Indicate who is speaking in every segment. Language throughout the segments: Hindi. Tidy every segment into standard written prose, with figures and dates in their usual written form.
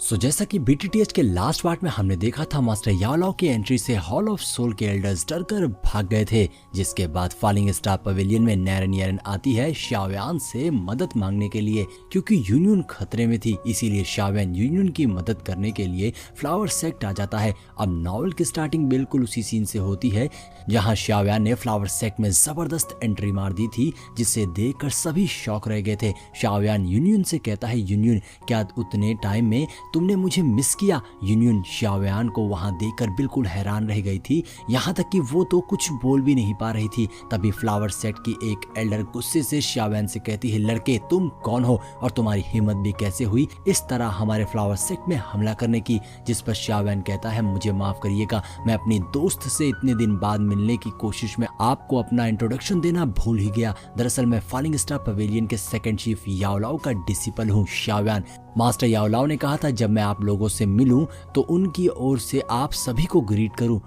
Speaker 1: जैसा कि बीटीटीएच के लास्ट पार्ट में हमने देखा था, मास्टर याओलाओ की एंट्री से हॉल ऑफ सोल के एल्डर्स डरकर भाग गए थे, जिसके बाद फॉलिंग स्टार पवेलियन में नैरन येरन आती है शाओयान से मदद मांगने के लिए, क्योंकि यूनियन खतरे में थी। इसीलिए शाओयान यूनियन की मदद करने के लिए फ्लावर सेक्ट आ जाता है। अब नॉवल की स्टार्टिंग बिल्कुल उसी सीन से होती है जहां शाओयान ने फ्लावर सेक्ट में जबरदस्त एंट्री मार दी थी, जिसे देखकर सभी शॉक रह गए थे। शाओयान यूनियन से कहता है, यूनियन क्या उतने टाइम में तुमने मुझे मिस किया? यूनियन शाओयान को वहां देखकर बिल्कुल हैरान रह गई थी, यहाँ तक कि वो तो कुछ बोल भी नहीं पा रही थी। तभी फ्लावर सेट की एक एल्डर गुस्से से शाओयान से कहती है, लड़के तुम कौन हो और तुम्हारी हिम्मत भी कैसे हुई इस तरह हमारे फ्लावर सेट में हमला करने की? जिस पर शाओयान कहता है, मुझे माफ करिएगा, मैं अपनी दोस्त से इतने दिन बाद मिलने की कोशिश में आपको अपना इंट्रोडक्शन देना भूल ही गया। दरअसल मैं फॉलिंग स्टार पवेलियन के सेकंड चीफ याओलाओ का डिसिपल हूँ। शाओयान, मास्टर याओलाओ ने कहा था जब मैं आप लोगों से मिलूं तो उनकी ओर से आप सभी को ग्रीट करूं।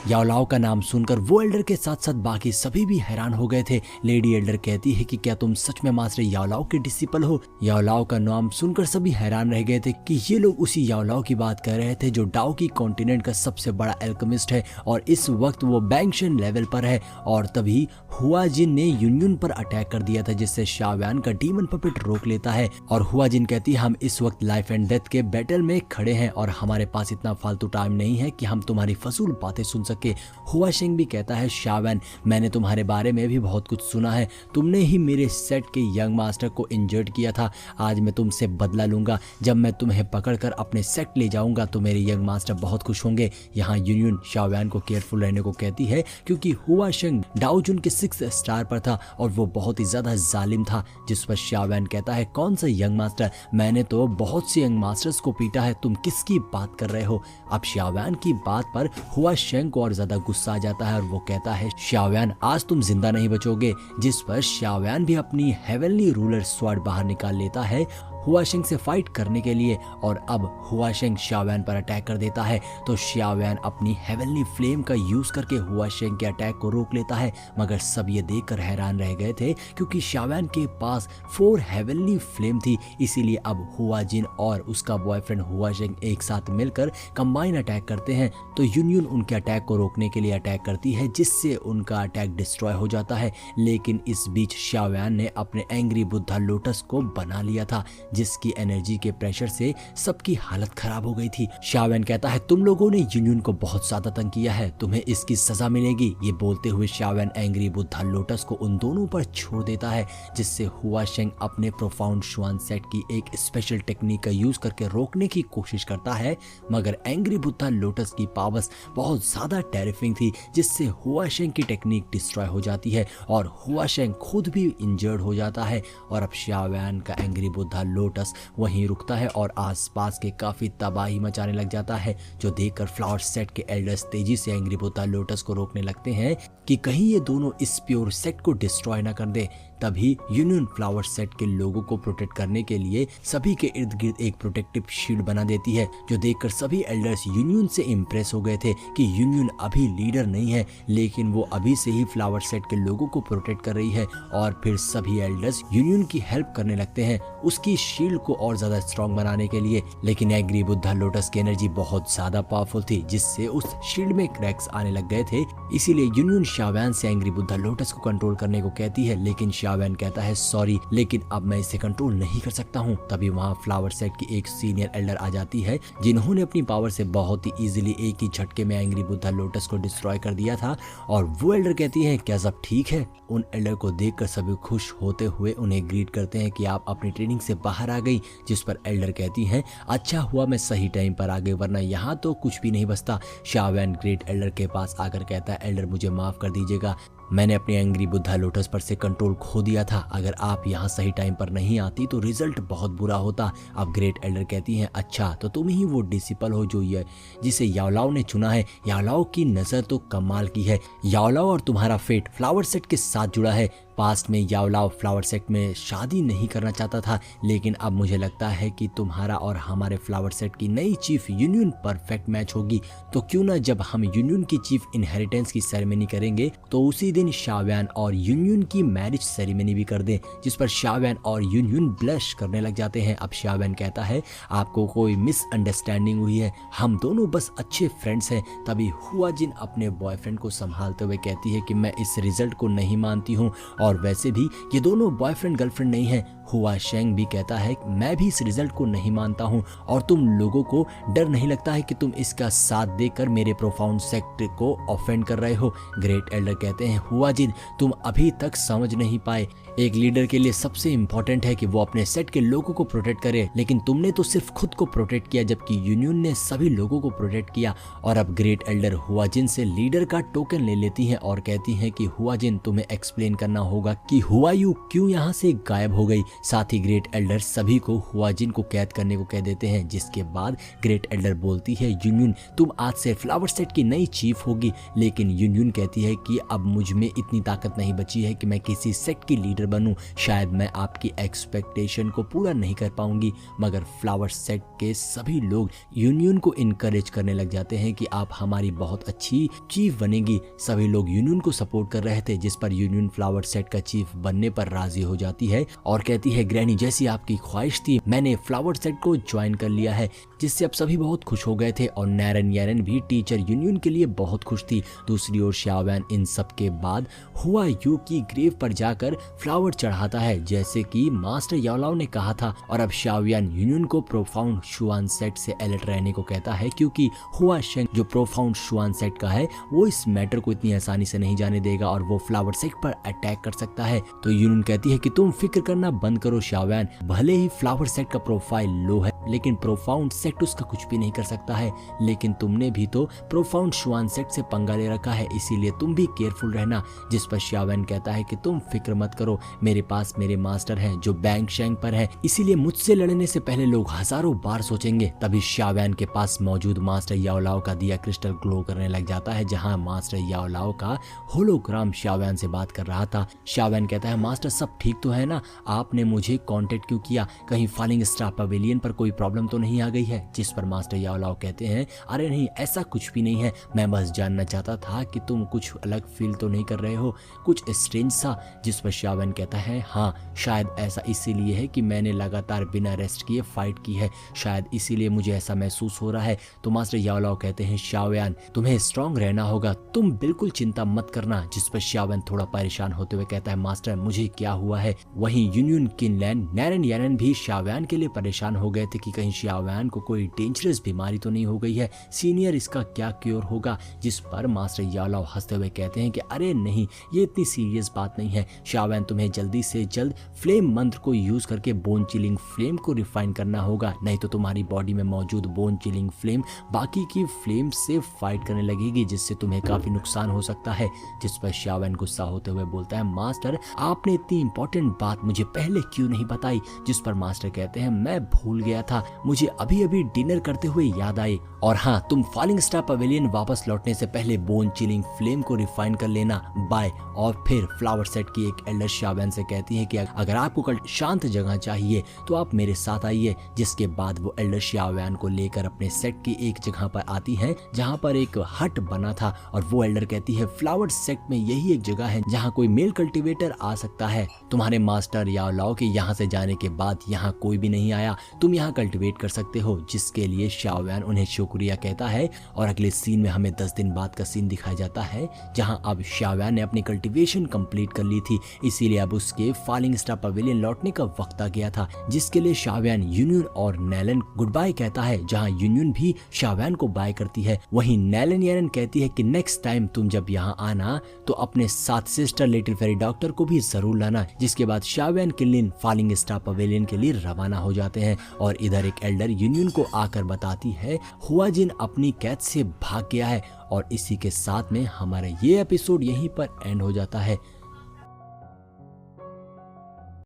Speaker 1: याओलाओ का नाम सुनकर वो एल्डर के साथ साथ बाकी सभी भी हैरान हो गए थे। लेडी एल्डर कहती है कि क्या तुम सच में मास्टर याओलाओ के डिसिपल हो? याओलाओ का नाम सुनकर सभी हैरान रह गए थे कि ये लोग उसी याओलाओ की बात कर रहे थे जो डाओ की कॉन्टिनेंट का सबसे बड़ा एल्केमिस्ट है और इस वक्त वो बैंगशन लेवल पर है। और तभी हुआ जिन ने यूनियन पर अटैक कर दिया था, जिससे शाओयान का डीमन पपेट रोक लेता है। और हुआ जिन कहती है, हम इस वक्त लाइफ एंड डेथ के बैटल में खड़े हैं और हमारे पास इतना फालतू टाइम नहीं है कि हम तुम्हारी फजूल बातें सुन सके। हुआ शेंग भी कहता है, शाओयान मैंने तुम्हारे बारे में भी बहुत कुछ सुना है, तुमने ही मेरे सेट के यंग मास्टर को इंजर्ड किया था। आज मैं तुमसे बदला लूंगा, जब मैं तुम्हें पकड़कर अपने सेट ले जाऊंगा तो मेरे यंग मास्टर बहुत खुश होंगे। यहाँ यूनियन शाओयान को केयरफुल रहने को कहती है, क्योंकि हुआ शेंग डाओजुन के 6 स्टार पर था और वो बहुत ही ज्यादा जालिम था। जिस पर शाओयान कहता है, कौन सा यंग मास्टर? मैंने तो बहुत से यंग मास्टर्स को पीटा है, तुम किसकी बात कर रहे हो? अब शाओयान की बात पर हुआ शेंग को और ज्यादा गुस्सा आ जाता है और वो कहता है, शाओयान आज तुम जिंदा नहीं बचोगे। जिस पर शाओयान भी अपनी हेवनली रूलर स्वॉर्ड बाहर निकाल लेता है हुआ शेंग से फाइट करने के लिए। और अब हुआ शेंग शाओयान पर अटैक कर देता है तो शाओयान अपनी हेवनली फ्लेम का यूज करके हुआ शेंग के अटैक को रोक लेता है। मगर सब ये देखकर हैरान रह गए थे, क्योंकि शाओयान के पास 4 हेवनली फ्लेम थी। इसीलिए अब हुआ जिन और उसका बॉयफ्रेंड हुआ शेंग एक साथ मिलकर कंबाइन अटैक करते हैं। तो यूनियन उनके अटैक को रोकने के लिए अटैक करती है, जिससे उनका अटैक डिस्ट्रॉय हो जाता है। लेकिन इस बीच शाओयान ने अपने एंग्री बुद्धा लोटस को बना लिया था, जिसकी एनर्जी के प्रेशर से सबकी हालत खराब हो गई थी। शाओयान कहता है, तुम लोगों ने यूनियन को बहुत ज्यादा तंग किया है, तुम्हें इसकी सजा मिलेगी। ये बोलते हुए शाओयान एंग्री बुद्धा लोटस को उन दोनों पर छोड़ देता है, जिससे हुआ शेंग अपने प्रोफाउंड श्वान सेट की एक स्पेशल टेक्निक का यूज करके रोकने की कोशिश करता है। मगर एंग्री बुद्धा लोटस की पावर्स बहुत ज्यादा टेरिफिंग थी, जिससे हुआ शेंग की टेक्निक डिस्ट्रॉय हो जाती है और हुआ शेंग खुद भी इंजर्ड हो जाता है। और अब शाओयान का एंग्री बुद्धा लोटस वहीं रुकता है और आसपास के काफी तबाही मचाने लग जाता है, जो देखकर फ्लावर सेट के एल्डर्स तेजी से एंग्री बुद्धा लोटस को रोकने लगते हैं कि कहीं ये दोनों इस प्योर सेट को डिस्ट्रॉय ना कर दे। तभी यूनियन फ्लावर सेट के लोगों को प्रोटेक्ट करने के लिए सभी के इर्द गिर्द एक प्रोटेक्टिव शील्ड बना देती है, जो देखकर सभी एल्डर्स यूनियन से इंप्रेस हो गए थे कि यूनियन अभी लीडर नहीं है, लेकिन वो अभी से ही फ्लावर सेट के लोगों को प्रोटेक्ट कर रही है। और फिर सभी एल्डर्स यूनियन की हेल्प करने लगते हैं उसकी शील्ड को और ज्यादा स्ट्रॉन्ग बनाने के लिए। लेकिन एंग्री बुद्धा लोटस की एनर्जी बहुत ज्यादा पावरफुल थी, जिससे उस शील्ड में क्रैक्स आने लग गए थे। इसीलिए यूनियन शाओयान से एंग्री बुद्धा लोटस को कंट्रोल करने को कहती है, लेकिन शाओयान कहता है, सॉरी लेकिन अब मैं इसे कंट्रोल नहीं कर सकता हूँ। तभी वहाँ फ्लावर सेट की एक सीनियर एल्डर आ जाती है, जिन्होंने अपनी पावर से बहुत ही इजीली एक ही झटके में एंग्री बुद्धा लोटस को डिस्ट्रॉय कर दिया था। और वो एल्डर कहती है, क्या सब ठीक है? उन एल्डर को देखकर सभी खुश होते हुए उन्हें ग्रीट करते हैं कि आप अपनी ट्रेनिंग से बाहर आ गई। जिस पर एल्डर कहती हैं, अच्छा हुआ मैं सही टाइम पर आ गई, वरना यहाँ तो कुछ भी नहीं बचता। शाओयान ग्रेट एल्डर के पास आकर कहता है, एल्डर मुझे माफ कर दीजिएगा, मैंने अपने एंग्री बुद्धा लोटस पर से कंट्रोल खो दिया था। अगर आप यहाँ सही टाइम पर नहीं आती तो रिजल्ट बहुत बुरा होता। अब ग्रेट एल्डर कहती हैं, अच्छा तो तुम ही वो डिसिपल हो जो ये जिसे याओलाओ ने चुना है। याओलाओ की नजर तो कमाल की है। याओलाओ और तुम्हारा फेट फ्लावर सेट के साथ जुड़ा है। पास्ट में याओलाओ फ्लावर सेट में शादी नहीं करना चाहता था, लेकिन अब मुझे लगता है कि तुम्हारा और हमारे फ्लावर सेट की नई चीफ यूनियन परफेक्ट मैच होगी। तो क्यों ना जब हम यूनियन की चीफ इनहेरिटेंस की सेरेमनी करेंगे तो उसी दिन शाओयान और यूनियन की मैरिज सेरेमनी भी कर दें, जिस पर शाओयान और यूनियन ब्लश करने लग जाते हैं। अब शाओयान कहता है आपको कोई मिसअंडरस्टैंडिंग हुई है, हम दोनों बस अच्छे फ्रेंड्स हैं। तभी हुआ जिन अपने बॉयफ्रेंड को संभालते हुए कहती है कि मैं इस रिजल्ट को नहीं मानती हूँ, और वैसे भी ये दोनों बॉयफ्रेंड गर्लफ्रेंड नहीं है। हुआ शेंग भी कहता है मैं भी इस रिजल्ट को नहीं मानता हूँ, और तुम लोगों को डर नहीं लगता है कि तुम इसका साथ देकर मेरे प्रोफाउंड सेक्ट को ऑफेंड कर रहे हो। ग्रेट एल्डर कहते हैं हुआ जिन तुम अभी तक समझ नहीं पाए, एक लीडर के लिए सबसे इंपॉर्टेंट है कि वो अपने सेट के लोगों को प्रोटेक्ट करे, लेकिन तुमने तो सिर्फ खुद को प्रोटेक्ट किया जबकि यूनियन ने सभी लोगों को प्रोटेक्ट किया। और अब ग्रेट एल्डर हुआ जिन से लीडर का टोकन ले लेती हैं और कहती हैं कि हुआ जिन तुम्हें एक्सप्लेन करना होगा कि हुआ यू क्यों यहाँ से गायब हो गई। साथ ही ग्रेट एल्डर सभी को हुआ जिन को कैद करने को कह देते हैं, जिसके बाद ग्रेट एल्डर बोलती है यूनियन तुम आज से फ्लावर सेट की नई चीफ होगी। लेकिन यूनियन कहती है कि अब मुझ में इतनी ताकत नहीं बची है कि मैं किसी सेट की लीडर बनूं, शायद मैं आपकी एक्सपेक्टेशन को पूरा नहीं कर पाऊंगी। मगर फ्लावर सेट के सभी लोग यूनियन को इनकरेज करने लग जाते हैं कि आप हमारी बहुत अच्छी चीफ बनेगी। सभी लोग यूनियन को सपोर्ट कर रहे थे, जिस पर यूनियन फ्लावर सेट का चीफ बनने पर राजी हो जाती है और कहती है ग्रैनी जैसी आपकी ख्वाहिश थी मैंने फ्लावर सेट को ज्वाइन कर लिया है, जिससे अब सभी बहुत खुश हो गए थे। और नैरन यारन भी टीचर यूनियन के लिए बहुत खुश थी। दूसरी ओर शाओयान इन सब के बाद हुआ यू की ग्रेव पर जाकर फ्लावर चढ़ाता है जैसे कि मास्टर याओलाओ ने कहा था। और अब शाओयान यूनियन को प्रोफाउंड शुआन सेट से अलर्ट रहने को कहता है, क्योंकि हुआ शेंग जो प्रोफाउंड शुआन सेट का है वो इस मैटर को इतनी आसानी से नहीं जाने देगा और वो फ्लावर सेट पर अटैक कर सकता है। तो यूनियन कहती है कि तुम फिक्र करना बंद करो शाओयान, भले ही फ्लावर सेट का प्रोफाइल लो है लेकिन प्रोफाउंड सेट उसका कुछ भी नहीं कर सकता है। लेकिन तुमने भी तो प्रोफाउंड शुआन सेट से पंगा ले रखा है, इसीलिए तुम भी केयरफुल रहना। जिस पर शाओयान कहता है कि तुम फिक्र मत करो, मेरे पास मेरे मास्टर हैं जो बैंग शेंग पर है, इसीलिए मुझसे लड़ने से पहले लोग हजारों बार सोचेंगे। तभी शाओयान के पास मौजूद मास्टर याओलाओ का दिया क्रिस्टल ग्लो करने लग जाता है, जहां मास्टर याओलाओ का होलोग्राम शाओयान से बात कर रहा था। शाओयान कहता है मास्टर सब ठीक तो है ना, आपने मुझे कांटेक्ट क्यों किया, कहीं फॉलिंग स्टार पवेलियन पर कोई प्रॉब्लम तो नहीं आ गई है। जिस पर मास्टर याओलाओ कहते हैं अरे नहीं ऐसा कुछ भी नहीं है, मैं बस जानना चाहता था कि तुम कुछ अलग फील तो नहीं कर रहे हो, कुछ स्ट्रेंज सा। जिस पर शाओयान कहता है हाँ शायद ऐसा इसीलिए है कि मैंने लगातार बिना रेस्ट किए फाइट की है, शायद इसीलिए मुझे ऐसा महसूस हो रहा है। तो मास्टर याओलाओ कहते हैं शाओयान तुम्हें स्ट्रांग रहना होगा, तुम बिल्कुल चिंता मत करना। जिस पर शाओयान थोड़ा परेशान होते हुए कहता है मास्टर मुझे क्या हुआ है। वहीं यूनियन किनलैंड नैरन यारन भी शाओयान के लिए परेशान हो गए थे कि कहीं शाओयान को कोई डेंजरस बीमारी तो नहीं हो गई है, सीनियर इसका क्या क्योर होगा। जिस पर मास्टर याओलाओ हंसते हुए कहते हैं कि अरे नहीं ये इतनी सीरियस बात नहीं है शाओयान, तुम्हें जल्दी से जल्द फ्लेम मंत्र को यूज करके बोन चिलिंग फ्लेम को रिफाइन करना होगा, नहीं तो तुम्हारी बॉडी में मौजूद बोन चिलिंग फ्लेम बाकी की फ्लेम से फाइट करने लगेगी, जिससे तुम्हें काफी नुकसान हो सकता है। जिस पर शाओयान गुस्सा होते हुए बोलता है मास्टर आपने इतनी इंपॉर्टेंट बात मुझे पहले क्यों नहीं बताई। जिस पर मास्टर कहते हैं मैं भूल गया था, मुझे अभी अभी डिनर करते हुए याद आए। और हाँ तुम फॉलिंग स्टार पवेलियन वापस लौटने से पहले बोन चिलिंग फ्लेम को रिफाइन कर लेना, बाय। और फिर फ्लावर सेट की एक एल्डर शाओयान से कहती है कि अगर आपको कल शांत जगह चाहिए तो आप मेरे साथ आइए। जिसके बाद वो एल्डर शाओयान को लेकर अपने सेट की एक जगह पर आती है जहाँ पर एक हट बना था, और वो एल्डर कहती है फ्लावर सेट में यही एक जगह है जहाँ कोई मेल कल्टिवेटर आ सकता है, तुम्हारे मास्टर याओलाओ के यहाँ से जाने के बाद यहाँ कोई भी नहीं आया, तुम यहाँ कल्टिवेट कर सकते हो। जिसके लिए शाओयान उन्हें शुक्रिया कहता है। और अगले सीन में हमें 10 दिन बाद का सीन दिखाया जाता है जहां अब शाओयान ने अपनी कल्टीवेशन कंप्लीट कर ली थी, इसीलिए अब उसके फॉलिंग स्टार पवेलियन लौटने का वक्त आ गया था, जिसके लिए शाओयान यूनियन और नैलन गुड बाय कहता है, जहां यूनियन भी शाओयान को बाय करती है। वहीं नैलन यारन कहती है कि नेक्स्ट टाइम तुम जब यहाँ आना तो अपने साथ सिस्टर लिटिल फेरी डॉक्टर को भी जरूर लाना। जिसके बाद शाओयान किनलिन फॉलिंग स्टार पवेलियन के लिए रवाना हो जाते हैं। और इधर एक एल्डर यूनियन को आकर बताती है हुआ जिन अपनी कैद से भाग गया है। और इसी के साथ में हमारा ये एपिसोड यहीं पर एंड हो जाता है।